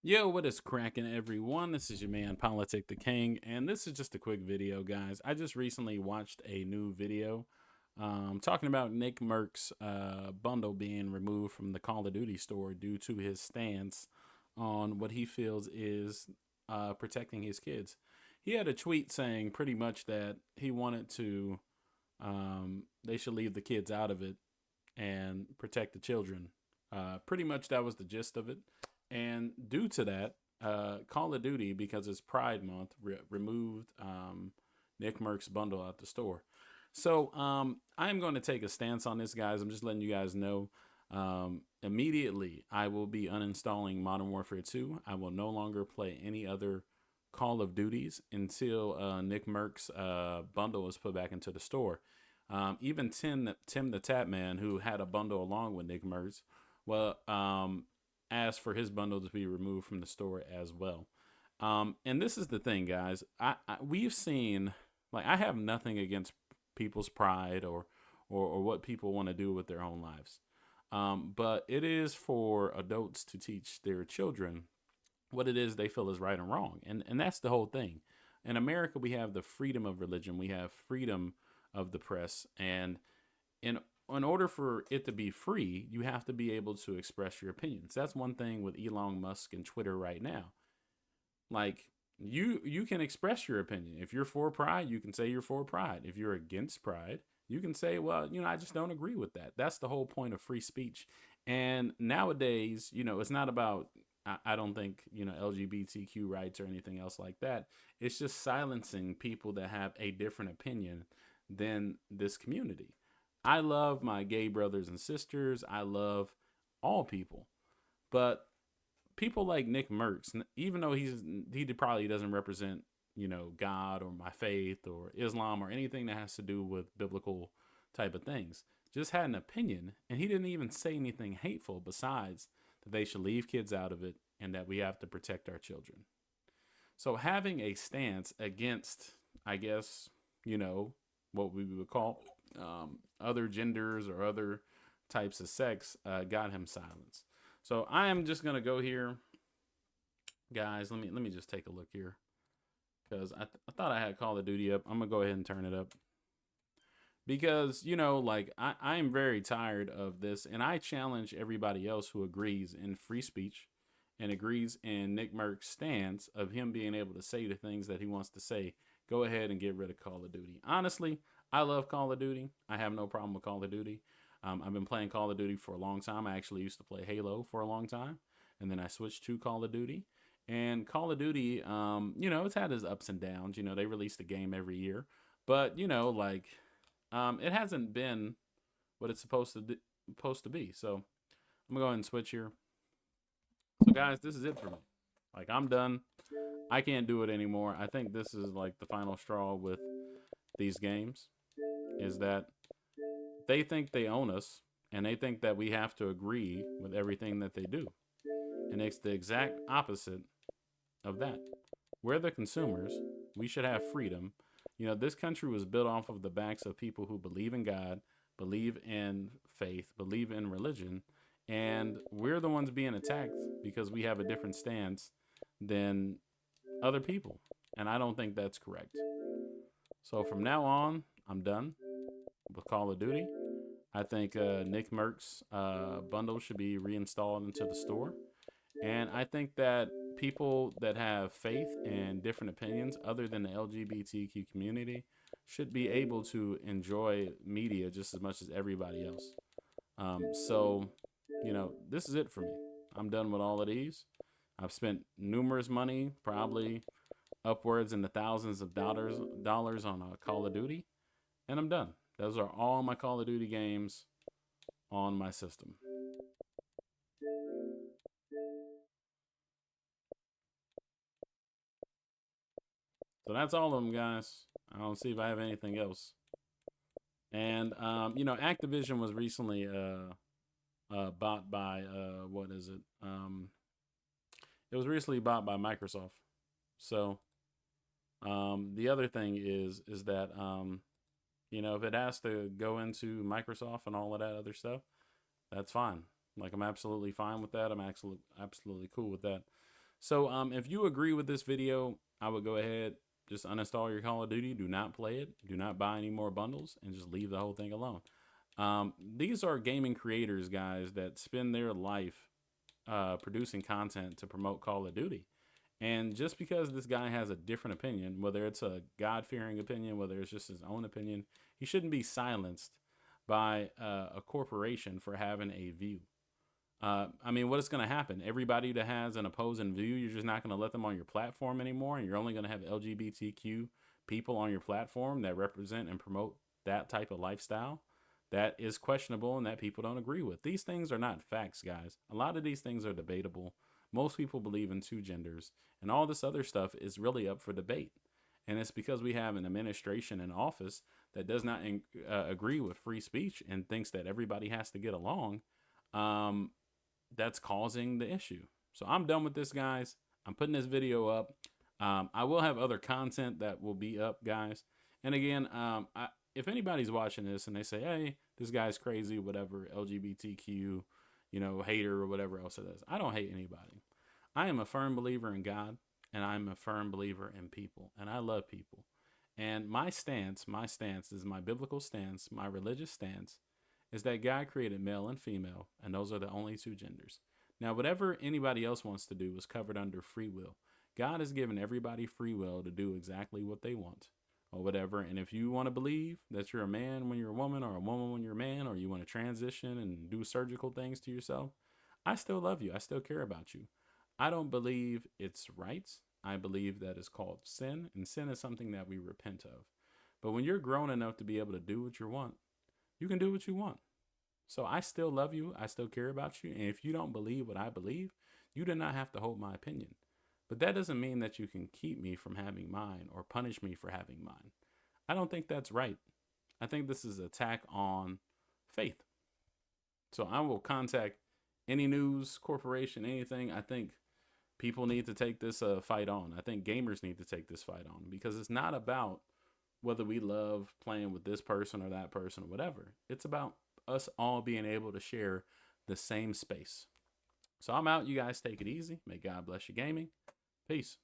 Yo, what is cracking, everyone? This is your man, Politikdaking, and this is just a quick video, guys. I just recently watched a new video talking about Nick Mercs' bundle being removed from the Call of Duty store due to his stance on what he feels is protecting his kids. He had a tweet saying pretty much that he wanted to, they should leave the kids out of it and protect the children. Pretty much that was the gist of it. And due to that, Call of Duty, because it's Pride Month, removed Nick Merck's bundle out the store. So I'm going to take a stance on this, guys. I'm just letting you guys know. Immediately, I will be uninstalling Modern Warfare 2. I will no longer play any other Call of Duties until Nick Merck's bundle is put back into the store. Even Tim the Tap Man, who had a bundle along with Nick Merck's, well, asked for his bundle to be removed from the store as well. And this is the thing, guys. We've seen, like, I have nothing against people's pride or what people want to do with their own lives. But it is for adults to teach their children what it is they feel is right and wrong. And that's the whole thing. In America, we have the freedom of religion, we have freedom of the press. And in in order for it to be free, you have to be able to express your opinions. That's one thing with Elon Musk and Twitter right now. Like, you can express your opinion. If you're for pride, you can say you're for pride. If you're against pride, you can say, well, I just don't agree with that. That's the whole point of free speech. And nowadays, it's not about, I don't think, LGBTQ rights or anything else like that. It's just silencing people that have a different opinion than this community. I love my gay brothers and sisters. I love all people. But people like Nick Merckx, even though he probably doesn't represent, God or my faith or Islam or anything that has to do with biblical type of things, just had an opinion, and he didn't even say anything hateful besides that they should leave kids out of it and that we have to protect our children. So having a stance against, I guess, what we would call other genders or other types of sex got him silenced. So I am just gonna go here, guys. Let me just take a look here because I thought I had Call of Duty up. I'm gonna go ahead and turn it up because like I am very tired of this, and I challenge everybody else who agrees in free speech and agrees in Nick Merck's stance of him being able to say the things that he wants to say. Go ahead and get rid of Call of Duty. Honestly, I love Call of Duty. I have no problem with Call of Duty. I've been playing Call of Duty for a long time. I actually used to play Halo for a long time, and then I switched to Call of Duty. And Call of Duty, it's had its ups and downs. They release the game every year, but like, it hasn't been what it's supposed to be. So I'm gonna go ahead and switch here. So guys, this is it for me. Like, I'm done. I can't do it anymore. I think this is like the final straw with these games, is that they think they own us and they think that we have to agree with everything that they do. And it's the exact opposite of that. We're the consumers. We should have freedom. This country was built off of the backs of people who believe in God, believe in faith, believe in religion, and we're the ones being attacked because we have a different stance than other people. And I don't think that's correct. So from now on, I'm done with Call of Duty. I think Nick Merck's bundle should be reinstalled into the store. And I think that people that have faith and different opinions other than the LGBTQ community should be able to enjoy media just as much as everybody else. So, this is it for me. I'm done with all of these. I've spent numerous money, probably upwards in the thousands of dollars on Call of Duty, and I'm done. Those are all my Call of Duty games on my system. So that's all of them, guys. I don't see if I have anything else. And Activision was recently bought by what is it? It was recently bought by Microsoft. So the other thing is that if it has to go into Microsoft and all of that other stuff, that's fine. Like, I'm absolutely fine with that. I'm absolutely cool with that. So if you agree with this video, I would go ahead, just uninstall your Call of Duty. Do not play it. Do not buy any more bundles, and just leave the whole thing alone. These are gaming creators, guys, that spend their life producing content to promote Call of Duty. And just because this guy has a different opinion, whether it's a God-fearing opinion, whether it's just his own opinion, he shouldn't be silenced by a corporation for having a view. I mean, what is going to happen? Everybody that has an opposing view, you're just not going to let them on your platform anymore, and you're only going to have LGBTQ people on your platform that represent and promote that type of lifestyle. That is questionable and that people don't agree with. These things are not facts, guys. A lot of these things are debatable. Most people believe in two genders, and all this other stuff is really up for debate. And it's because we have an administration in office that does not agree with free speech and thinks that everybody has to get along. That's causing the issue. So I'm done with this, guys. I'm putting this video up. I will have other content that will be up, guys. And again, if anybody's watching this and they say, hey, this guy's crazy, whatever, LGBTQ, hater or whatever else it is, I don't hate anybody. I am a firm believer in God, and I'm a firm believer in people, and I love people. And my stance is my biblical stance, my religious stance, is that God created male and female, and those are the only two genders. Now, whatever anybody else wants to do is covered under free will. God has given everybody free will to do exactly what they want or whatever. And if you want to believe that you're a man when you're a woman, or a woman when you're a man, or you want to transition and do surgical things to yourself, I still love you. I still care about you. I don't believe it's right. I believe that it's called sin, and sin is something that we repent of. But when you're grown enough to be able to do what you want, you can do what you want. So I still love you. I still care about you. And if you don't believe what I believe, you do not have to hold my opinion. But that doesn't mean that you can keep me from having mine or punish me for having mine. I don't think that's right. I think this is an attack on faith. So I will contact any news corporation, anything. I think people need to take this fight on. I think gamers need to take this fight on, because it's not about whether we love playing with this person or that person or whatever. It's about us all being able to share the same space. So I'm out. You guys take it easy. May God bless your gaming. Peace.